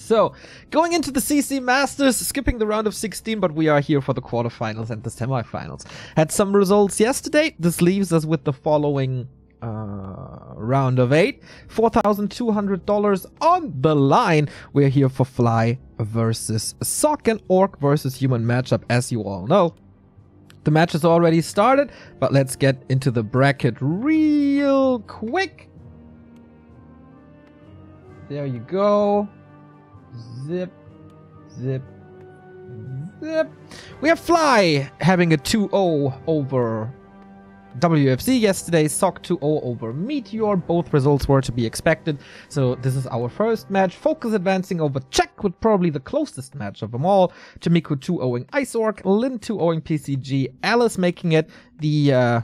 So, going into the CC Masters, skipping the round of 16, but we are here for the quarterfinals and the semifinals. Had some results yesterday. This leaves us with the following round of 8. $4,200 on the line. We're here for Fly versus Sock, and Orc versus Human matchup, as you all know. The match has already started, but let's get into the bracket real quick. There you go. Zip, zip, zip. We have Fly having a 2-0 over WFC yesterday. Sock 2-0 over Meteor. Both results were to be expected. So this is our first match. Focus advancing over Czech with probably the closest match of them all. Jamiko 2-0ing Ice Orc. Lin 2-0ing PCG. Alice making it the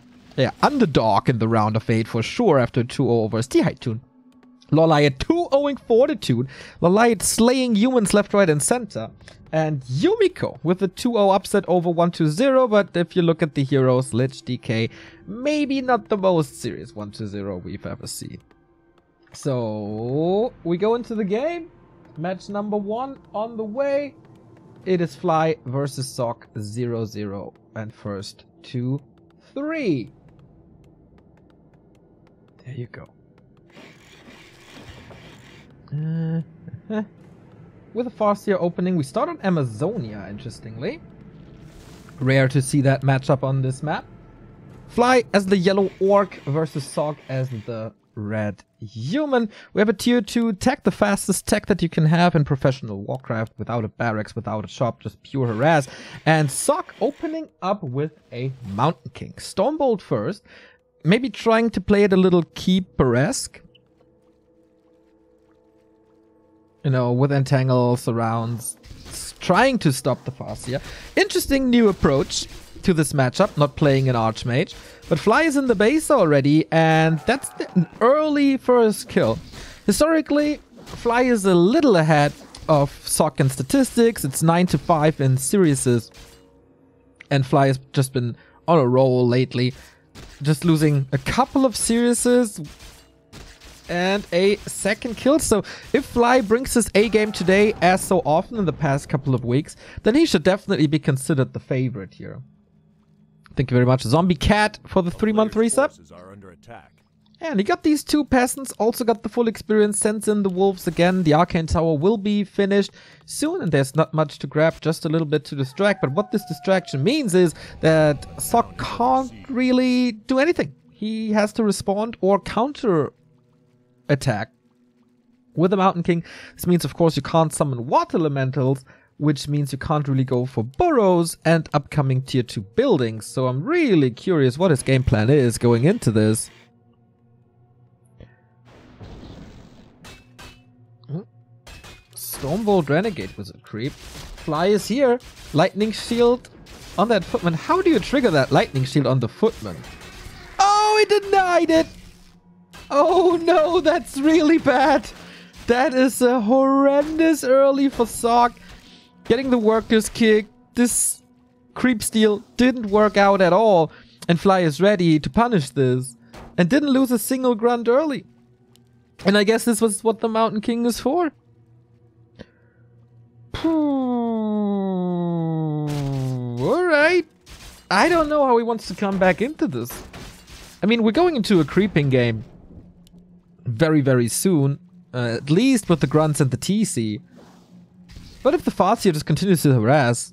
underdog in the round of 8 for sure after 2-0 over T-Hightune. Loliot 2-0ing Fortitude. Loliot slaying humans left, right, and center. And Yumiko with a 2-0 upset over 1-0. But if you look at the heroes, Lich, DK, maybe not the most serious 1-0 we've ever seen. So we go into the game. Match number 1 on the way. It is Fly versus Sock 0-0. And first 2, 3. There you go. With a Farseer opening, we start on Amazonia, interestingly. Rare to see that matchup on this map. Fly as the yellow orc versus Sock as the red human. We have a tier 2 tech, the fastest tech that you can have in professional Warcraft, without a barracks, without a shop, just pure harass. And Sock opening up with a Mountain King. Stormbolt first, maybe trying to play it a little keeper-esque. You know, with entangle, surrounds, trying to stop the Farseer. Interesting new approach to this matchup, not playing an Archmage. But Fly is in the base already, and that's an early first kill. Historically, Fly is a little ahead of Sock in statistics. It's 9-5 in Sirius's. And Fly has just been on a roll lately. Just losing a couple of Sirius's and a second kill. So if Fly brings his A game today, as so often in the past couple of weeks, then he should definitely be considered the favorite here. Thank you very much, Zombie Cat, for the 3-month resub. And he got these 2 peasants, also got the full experience, sends in the wolves again. The Arcane Tower will be finished soon, and there's not much to grab, just a little bit to distract. But what this distraction means is that Sock can't really do anything. He has to respond or counter attack with the Mountain King. This means, of course, you can't summon water elementals, which means you can't really go for burrows and upcoming tier 2 buildings. So I'm really curious what his game plan is going into this. Stormbolt Renegade was a creep. Fly is here. Lightning Shield on that footman. How do you trigger that Lightning Shield on the footman? Oh, he denied it! Oh no, that's really bad. That is a horrendous early for Sock. Getting the workers kick. This creep steal didn't work out at all. And Fly is ready to punish this. And didn't lose a single grunt early. And I guess this was what the Mountain King is for. Alright. I don't know how he wants to come back into this. I mean, we're going into a creeping game very, very soon. At least with the grunts and the TC. But if the Farseer just continues to harass,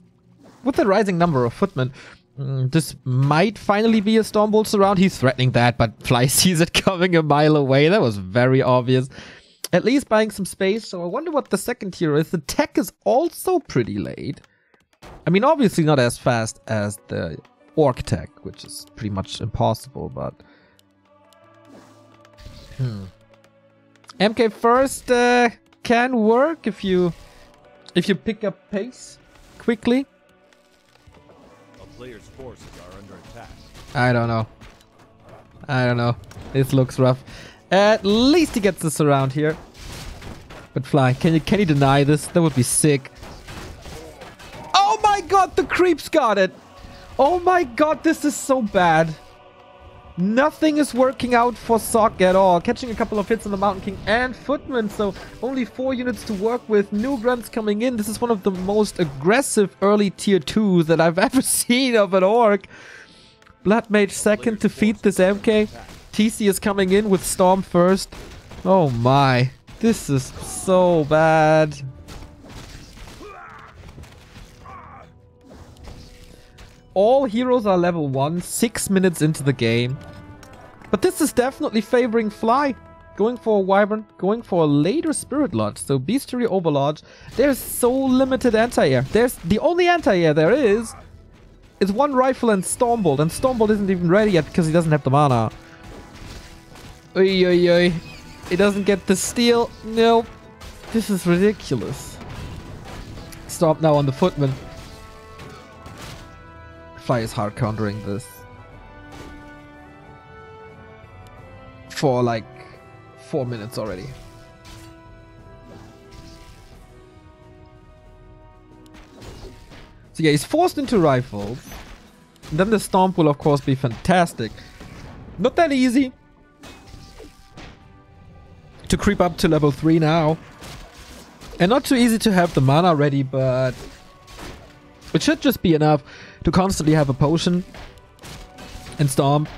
with the rising number of footmen, this might finally be a Stormbolt surround. He's threatening that, but Fly sees it coming a mile away. That was very obvious. At least buying some space, so I wonder what the second hero is. The tech is also pretty late. I mean, obviously not as fast as the Orc tech, which is pretty much impossible, but... MK first can work if you pick up pace quickly. A player's forces are under attack. I don't know. This looks rough. At least he gets this around here. But Fly, can you deny this? That would be sick. Oh my god, the creeps got it! Oh my god, this is so bad. Nothing is working out for Sock at all. Catching a couple of hits on the Mountain King and Footman, so only 4 units to work with. New grunts coming in. This is one of the most aggressive early tier 2s that I've ever seen of an Orc. Blood Mage second to feed this MK. TC is coming in with Storm first. Oh my. This is so bad. All heroes are level 1, 6 minutes into the game. But this is definitely favoring Fly. Going for a Wyvern, going for a later Spirit Lodge. So Bestiary Overlodge. There's so limited anti-air. There's the only anti-air there is 1 rifle and Stormbolt. And Stormbolt isn't even ready yet because he doesn't have the mana. Oy, oy, oy. He doesn't get the steal. Nope. This is ridiculous. Stop now on the Footman. Fly is hard countering this. For like 4 minutes already. So yeah, he's forced into rifles. And then the Stomp will of course be fantastic. Not that easy to creep up to level 3 now. And not too easy to have the mana ready, but it should just be enough to constantly have a potion and Stomp.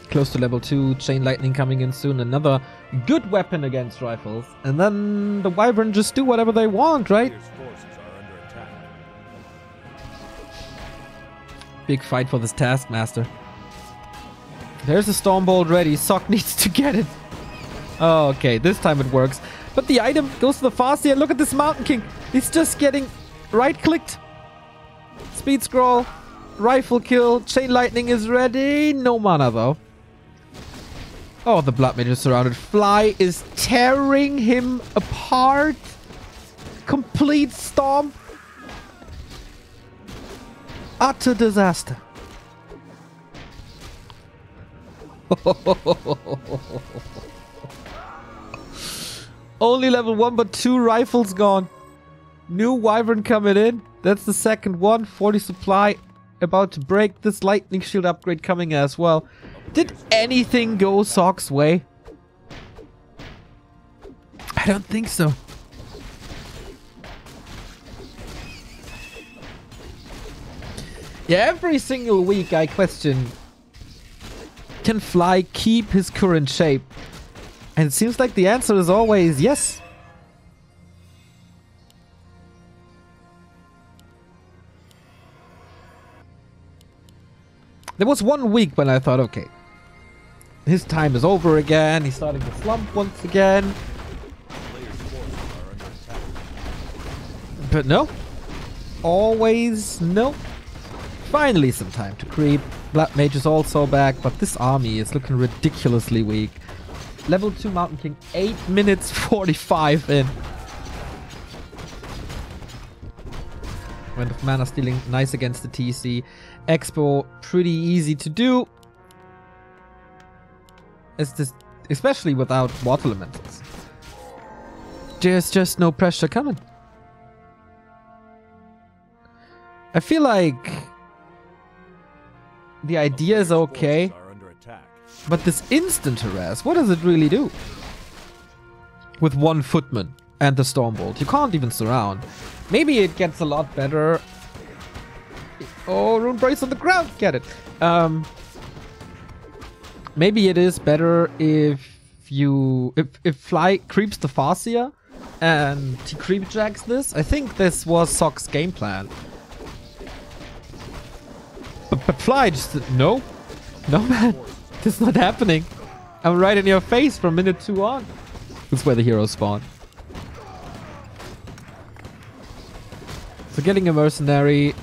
Close to level 2, Chain Lightning coming in soon. Another good weapon against rifles. And then the Wyvern just do whatever they want, right? Big fight for this Taskmaster. There's a Stormbolt ready. Sock needs to get it. Oh, okay, this time it works. But the item goes to the Farseer. Look at this Mountain King. He's just getting right-clicked. Speed scroll. Rifle kill. Chain Lightning is ready. No mana, though. Oh, the Blood Mage is surrounded. Fly is tearing him apart. Complete Stomp. Utter disaster. Only level 1, but 2 rifles gone. New Wyvern coming in. That's the second one. 40 supply about to break. This Lightning Shield upgrade coming as well. Did anything go Sock's way? I don't think so. Yeah, every single week I question, can Fly keep his current shape? And it seems like the answer is always yes. There was 1 week when I thought, okay, his time is over again. He's starting to slump once again. But no. Always no. Finally some time to creep. Blood Mage is also back, but this army is looking ridiculously weak. Level 2 Mountain King, 8 minutes 45 in. Wind of Mana stealing, nice against the TC. Expo, pretty easy to do. It's just, especially without water elementals. There's just no pressure coming. I feel like the idea is okay. But this instant harass, what does it really do? With 1 Footman and the Stormbolt. You can't even surround. Maybe it gets a lot better. Oh, Rune Brace on the ground. Get it. Maybe it is better if Fly creeps the Farseer and he creep jacks this. I think this was Sock's game plan. But Fly just... No. No, man. This is not happening. I'm right in your face from minute 2 on. That's where the heroes spawn. So getting a mercenary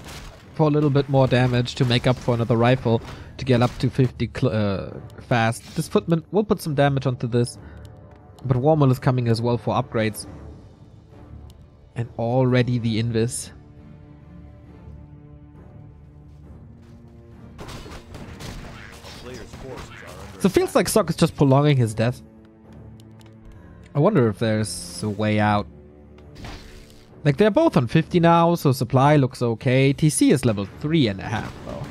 for a little bit more damage to make up for another rifle to get up to 50 fast. This Footman will put some damage onto this. But Warmal is coming as well for upgrades. And already the Invis. So it feels like Sock is just prolonging his death. I wonder if there's a way out. Like, they're both on 50 now, so supply looks okay. TC is level 3.5 though.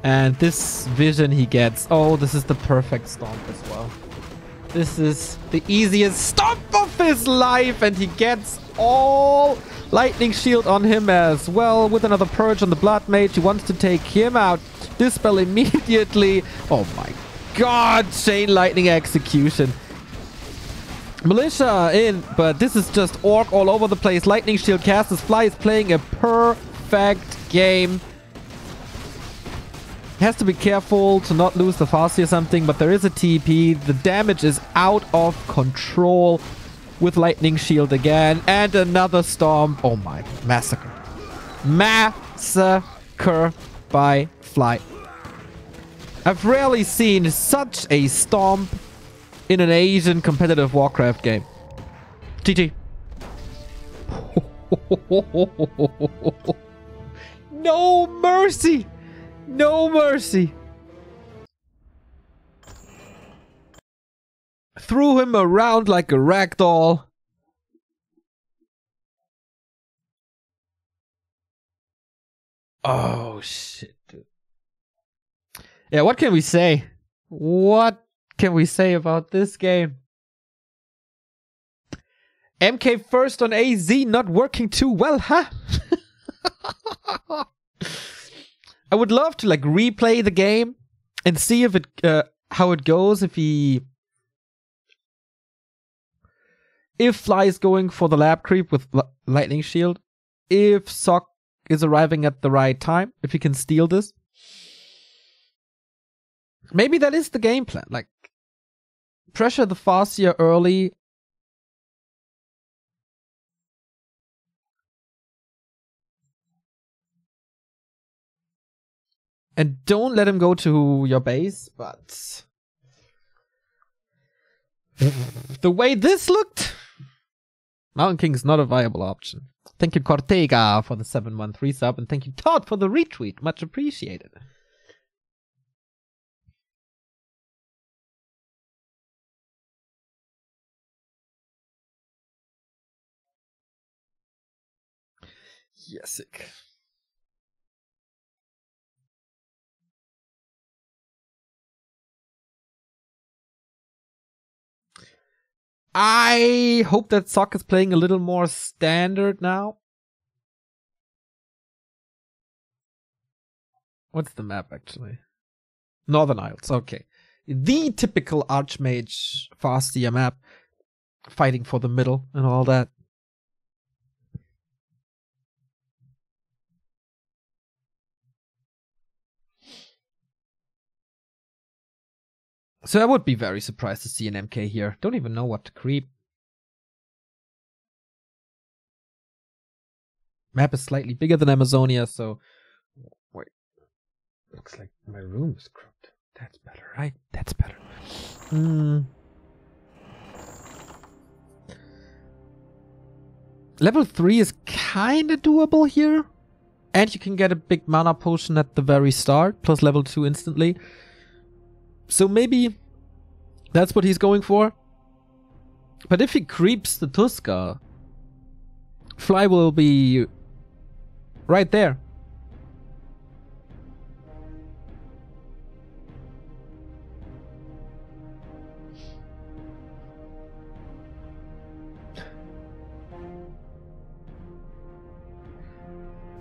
And this vision he gets, oh, this is the perfect stomp as well. This is the easiest stomp of his life, and he gets all lightning shield on him as well with another purge on the blood mage. He wants to take him out. Dispel immediately. Oh my god, chain lightning execution. Militia in, but this is just orc all over the place. Lightning shield cast as Fly is playing a perfect game. He has to be careful to not lose the Farsi or something, but there is a TP. The damage is out of control with lightning shield again. And another storm. Oh my, massacre. Massacre by Fly. I've rarely seen such a stomp in an Asian competitive Warcraft game. GG. No mercy. No mercy. Threw him around like a ragdoll. Oh shit, dude. Yeah, what can we say? What can we say about this game? MK first on AZ not working too well, huh? I would love to like replay the game and see if it how it goes if Fly is going for the lab creep with lightning shield, if Sock is arriving at the right time, if he can steal this. Maybe that is the game plan. Like, pressure the Farseer early. And don't let him go to your base, but the way this looked, Mountain King is not a viable option. Thank you, Cortega, for the 713 sub, and thank you, Todd, for the retweet. Much appreciated. Jessic. I hope that Sock is playing a little more standard now. What's the map, actually? Northern Isles, okay. The typical Archmage Farseer map. Fighting for the middle and all that. So I would be very surprised to see an MK here. Don't even know what to creep. Map is slightly bigger than Amazonia, so... Wait. Looks like my room is crooked. That's better, right? That's better. Level 3 is kinda doable here. And you can get a big mana potion at the very start, plus level 2 instantly. So maybe that's what he's going for. But if he creeps the Tuska, Fly will be right there.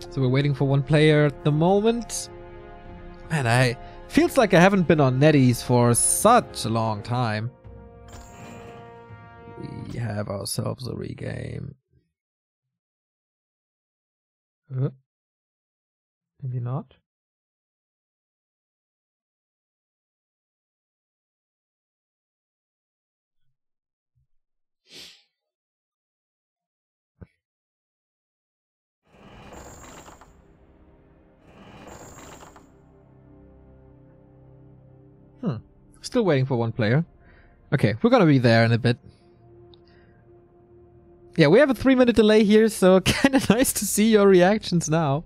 So we're waiting for one player at the moment. Man, feels like I haven't been on Netties for such a long time. We have ourselves a regame. Maybe not. Still waiting for one player. Okay, we're gonna be there in a bit. Yeah, we have a 3-minute delay here, so kinda nice to see your reactions now.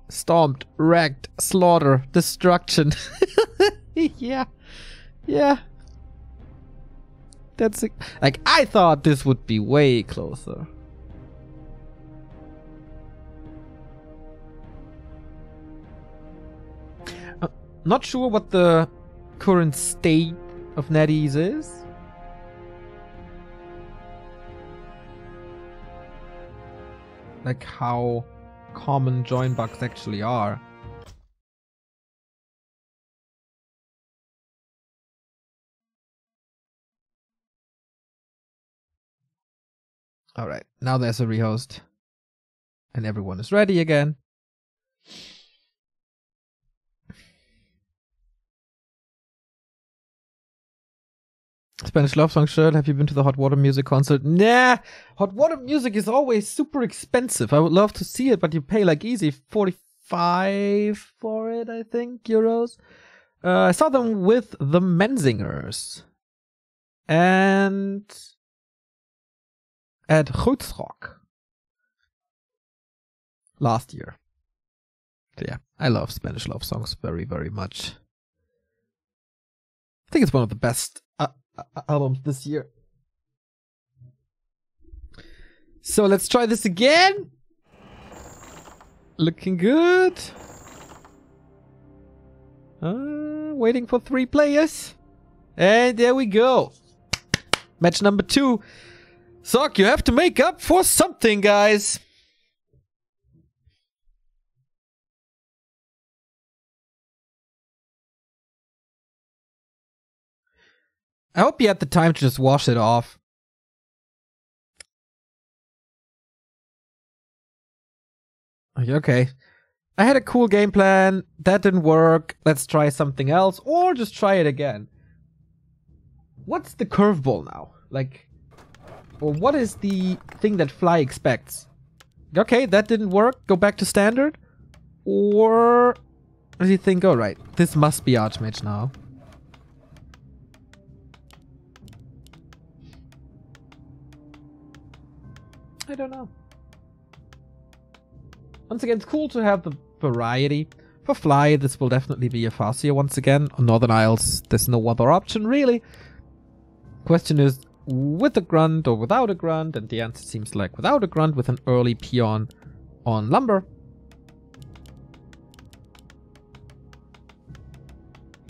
Stomped, wrecked, slaughter, destruction. Yeah. Yeah. That's like, I thought this would be way closer. Not sure what the current state of NetEase is. Like how common join bugs actually are. Alright, now there's a rehost. And everyone is ready again. Spanish love song shirt. Have you been to the Hot Water Music concert? Nah, Hot Water Music is always super expensive. I would love to see it, but you pay like easy 45 for it, I think, euros. I saw them with the Menzingers. And at Grootschok last year. So yeah, I love Spanish love songs very, very much. I think it's one of the best albums this year. So let's try this again. Looking good. Waiting for 3 players. And there we go. Match number 2. Sock, you have to make up for something, guys. I hope you had the time to just wash it off. Okay. I had a cool game plan. That didn't work. Let's try something else. Or just try it again. What's the curveball now? Like, or what is the thing that Fly expects? Okay, that didn't work. Go back to standard. Or does he think, alright, this must be Archmage now. I don't know. Once again, it's cool to have the variety. For Fly, this will definitely be a Farseer once again. On Northern Isles, there's no other option, really. Question is, with a grunt or without a grunt? And the answer seems like without a grunt, with an early peon on lumber.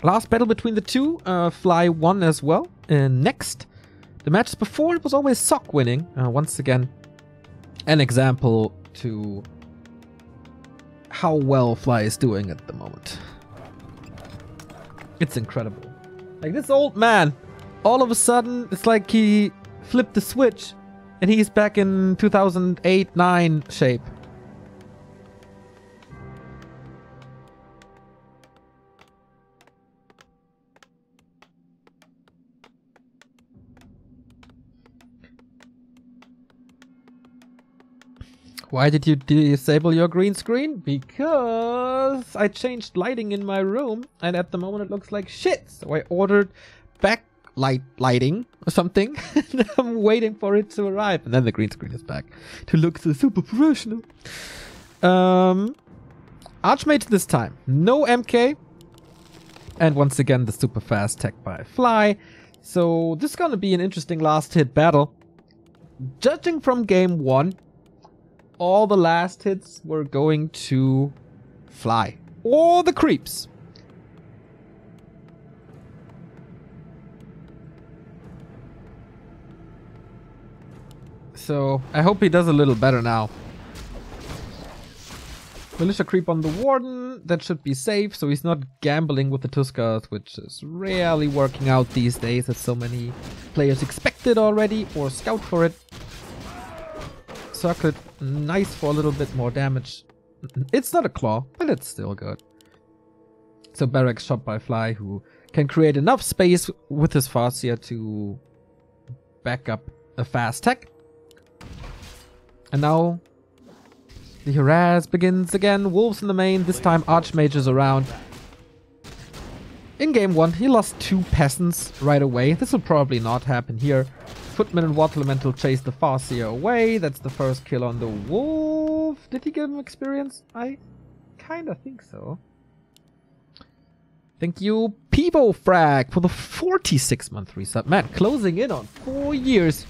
Last battle between the two, Fly won as well. Next, the matches before, it was always Sock winning. Once again, an example to how well Fly is doing at the moment. It's incredible. Like, this old man, all of a sudden, it's like he flipped the switch and he's back in 2008-9 shape. Why did you disable your green screen? Because I changed lighting in my room and at the moment it looks like shit. So I ordered backlight lighting or something and I'm waiting for it to arrive. And then the green screen is back to look so super professional. Archmage this time. No MK. And once again the super fast tech by Fly. So this is going to be an interesting last hit battle. Judging from game 1, all the last hits were going to Fly. Or the creeps. So, I hope he does a little better now. Militia creep on the Warden. That should be safe, so he's not gambling with the Tuskas, which is rarely working out these days, as so many players expect it already, or scout for it. Circlet, nice for a little bit more damage. It's not a claw, but it's still good. So Barracks shot by Fly, who can create enough space with his Farseer to back up a fast tech. And now the harass begins again. Wolves in the main, this time Archmage is around. In game 1, he lost 2 peasants right away. This will probably not happen here. Footman and Water Elemental chase the Farseer away. That's the first kill on the wolf. Did he give him experience? I kinda think so. Thank you, Pivo Frag for the 46-month resub. Man, closing in on 4 years.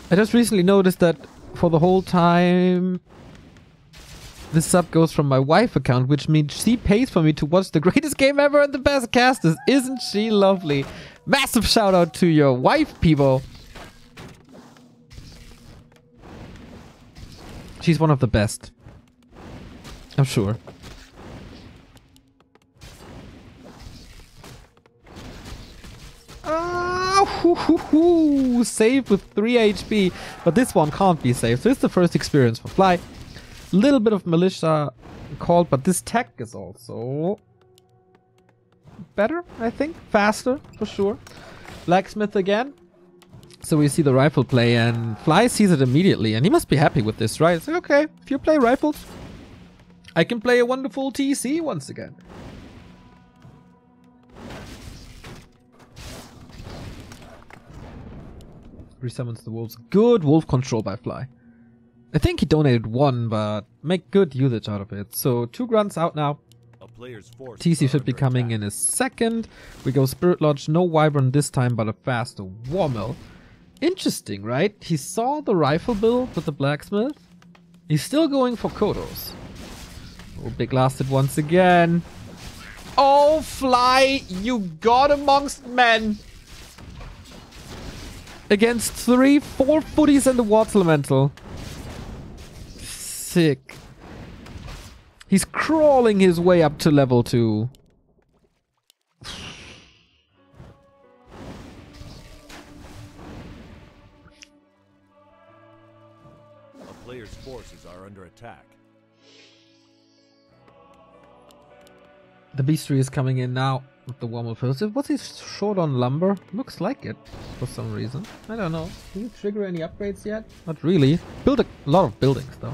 I just recently noticed that for the whole time this sub goes from my wife account, which means she pays for me to watch the greatest game ever and the best casters. Isn't she lovely? Massive shout out to your wife, Pivo. She's one of the best. I'm sure. Save with 3 HP. But this one can't be saved. So it's the first experience for Fly. Little bit of militia called, but this tech is also better, I think. Faster, for sure. Blacksmith again. So we see the rifle play, and Fly sees it immediately, and he must be happy with this, right? It's like, okay, if you play rifles, I can play a wonderful TC once again. Resummons the wolves. Good wolf control by Fly. I think he donated 1, but make good usage out of it. So 2 grunts out now. TC should be coming in a second. We go Spirit Lodge. No Wyvern this time, but a faster Warmill. Interesting, right? He saw the rifle build with the blacksmith. He's still going for Kodos. Oh, big lasted once again. Oh, Fly, you got amongst men. Against 3, 4 footies and the Water Elemental. Sick. He's crawling his way up to level 2. A player's forces are under attack. The Beastry is coming in now with the Warmill first. Was he short on lumber? Looks like it for some reason. I don't know. Can you trigger any upgrades yet? Not really. Build a lot of buildings though.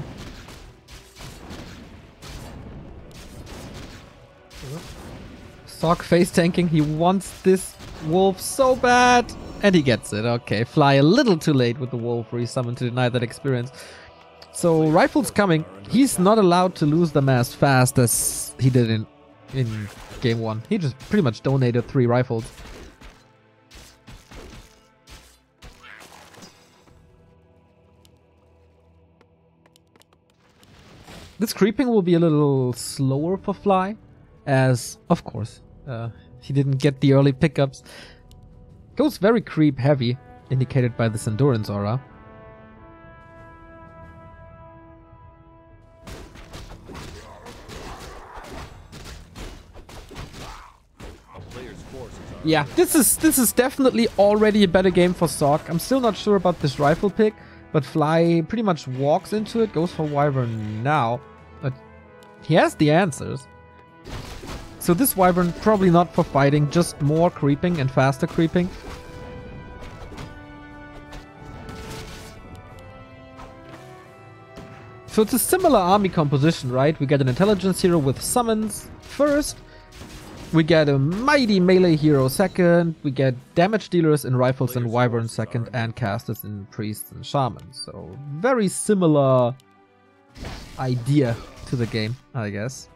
Sock face tanking. He wants this wolf so bad. And he gets it. Okay, Fly a little too late with the wolf resummon to deny that experience. So rifles coming. He's not allowed to lose them as fast as he did in game 1. He just pretty much donated 3 rifles. This creeping will be a little slower for Fly, as, of course, he didn't get the early pickups. Goes very creep heavy, indicated by this endurance aura. Yeah, this is definitely already a better game for Sock. I'm still not sure about this rifle pick, but Fly pretty much walks into it, goes for Wyvern now, but he has the answers. So this Wyvern probably not for fighting, just more creeping and faster creeping. So it's a similar army composition, right? We get an intelligence hero with summons first. We get a mighty melee hero second. We get damage dealers in rifles and wyverns second, and casters in priests and shamans. So very similar idea to the game, I guess.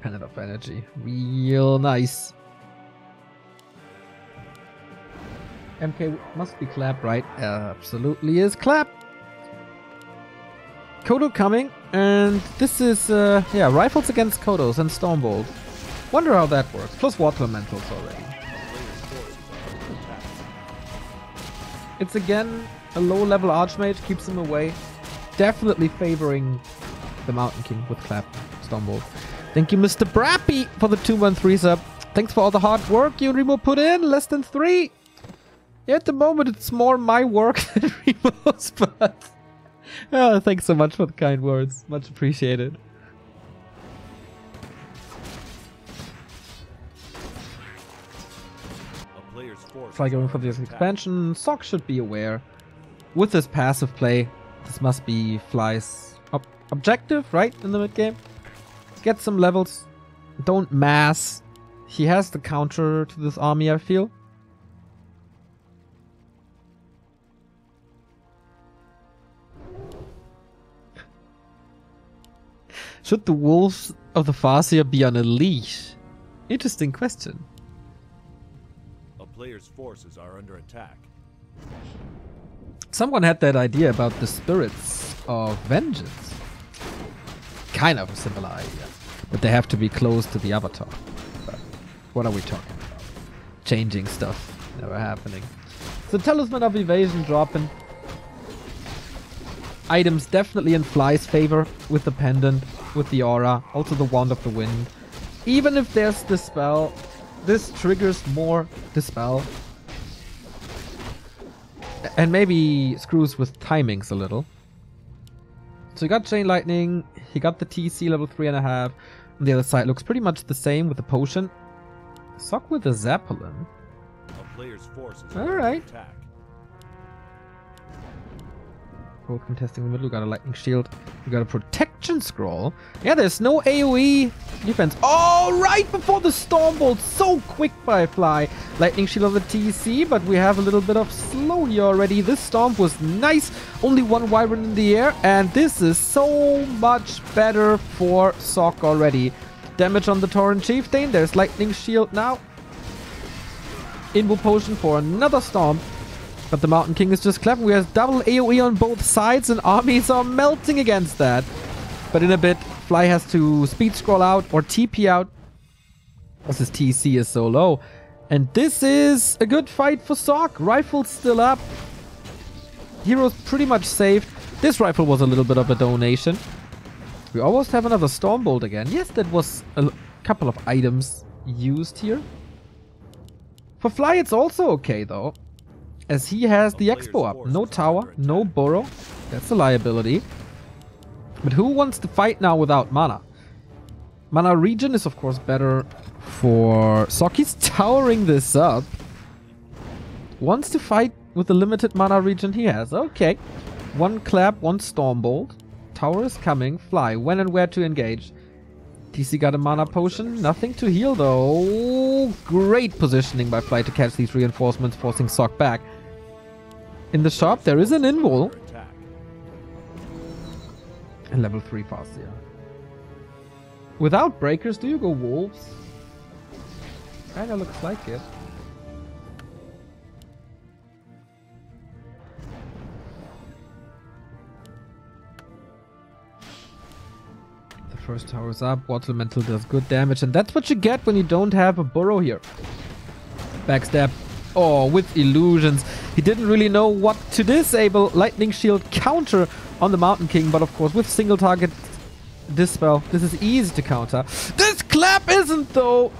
Planet of Energy, real nice. MK must be Clap, right? Absolutely is Clap. Kodo coming, and this is, yeah, rifles against Kodos and Stormbolt. Wonder how that works. Plus Water Elementals already. It's again a low-level Archmage, keeps him away. Definitely favoring the Mountain King with Clap, Stormbolt. Thank you, Mr. Brappy, for the 213 sub. Thanks for all the hard work you and Remo put in. Less than 3. Yeah, at the moment, it's more my work than Remo's, but... Oh, thanks so much for the kind words. Much appreciated. Try going for this expansion. Sock should be aware. With this passive play, this must be Fly's objective, right? In the mid game. Get some levels. Don't mass. He has the counter to this army, I feel. Should the wolves of the Farseer be on a leash? Interesting question. A player's forces are under attack. Someone had that idea about the spirits of vengeance. Kind of a similar idea. But they have to be close to the avatar. But what are we talking about? Changing stuff. Never happening. So Talisman of Evasion dropping. Items definitely in Fly's favor with the pendant, with the aura, also the Wand of the Wind. Even if there's Dispel, this triggers more Dispel. And maybe screws with timings a little. So he got Chain Lightning, he got the TC level 3.5. On the other side looks pretty much the same with the potion. Sock with the Zeppelin. A player's forces All are right. under attack. Both contesting in the middle. We got a lightning shield. We got a protection scroll. Yeah, there's no AoE defense. Oh, right before the storm bolt. So quick by Fly. Lightning shield on the TC, but we have a little bit of slow here already. This storm was nice. Only one wyvern in the air, and this is so much better for Sock already. Damage on the Tauren Chieftain. There's lightning shield now. Invo potion for another storm. But the Mountain King is just clever. We have double AoE on both sides and armies are melting against that. But in a bit, Fly has to speed scroll out or TP out. Because his TC is so low. And this is a good fight for Sock. Rifle's still up. Hero's pretty much saved. This rifle was a little bit of a donation. We almost have another Stormbolt again. Yes, that was a couple of items used here. For Fly, it's also okay though. As he has the Expo up. No tower, no burrow. That's a liability. But who wants to fight now without mana? Mana regen is of course better for Sock. He's towering this up. Wants to fight with the limited mana regen he has. Okay. One clap, one Stormbolt. Tower is coming. Fly. When and where to engage. TC got a mana potion. Nothing to heal though. Great positioning by Fly to catch these reinforcements, forcing Sock back. In the shop, there is an invul. And level 3 Farseer. Without breakers, do you go wolves? Kinda looks like it. The first tower is up. Water Elemental does good damage. And that's what you get when you don't have a burrow here. Backstab. Oh, with illusions. He didn't really know what to disable. Lightning shield counter on the Mountain King. But of course, with single target Dispel, this is easy to counter. This clap isn't though.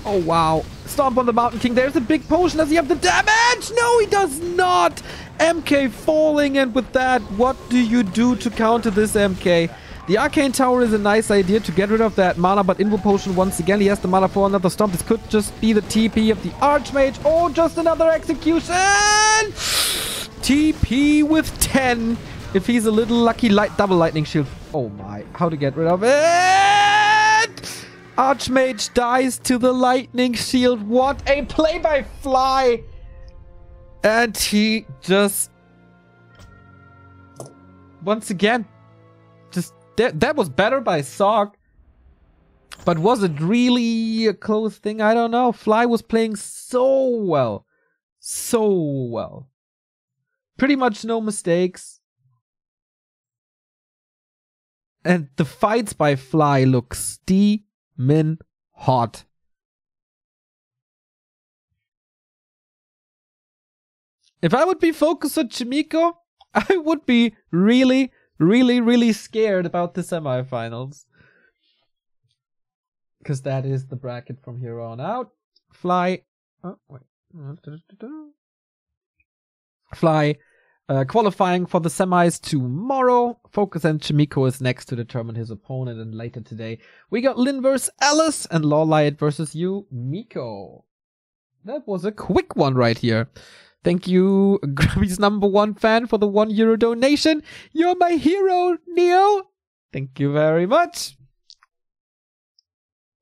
Oh, wow. Stomp on the Mountain King. There's a big potion. Does he have the damage? No, he does not. MK falling. And with that, what do you do to counter this MK? The Arcane Tower is a nice idea to get rid of that mana, but Invo Potion once again, he has the mana for another stomp. This could just be the TP of the Archmage. Oh, just another execution! TP with 10. If he's a little lucky, double lightning shield. Oh my, how to get rid of it? Archmage dies to the lightning shield. What a play by Fly! And he just... once again, just... That was better by Sock. But was it really a close thing? I don't know. Fly was playing so well. So well. Pretty much no mistakes. And the fights by Fly look steamin' hot. If I would be focused on Chimiko, I would be really scared about the semifinals. Because that is the bracket from here on out. Fly. Oh, wait. Fly. Qualifying for the semis tomorrow. Focus and Chimiko is next to determine his opponent. And later today, we got Lin versus Alice and Lawlight versus you, Miko. That was a quick one right here. Thank you, Grubby's #1 fan, for the €1 donation. You're my hero, Neo. Thank you very much.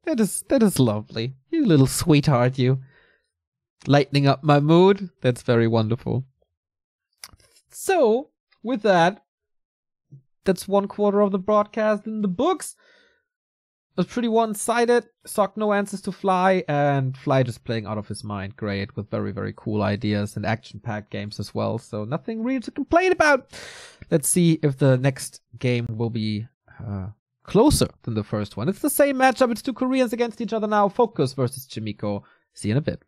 That is lovely. You little sweetheart, you. Lightening up my mood. That's very wonderful. So, with that That's 1/4 of the broadcast in the books. It was pretty one-sided. Sock no answers to Fly, and Fly just playing out of his mind. Great, with very, very cool ideas and action-packed games as well. So nothing really to complain about. Let's see if the next game will be closer than the first one. It's the same matchup. It's two Koreans against each other now. Focus versus Chimiko. See you in a bit.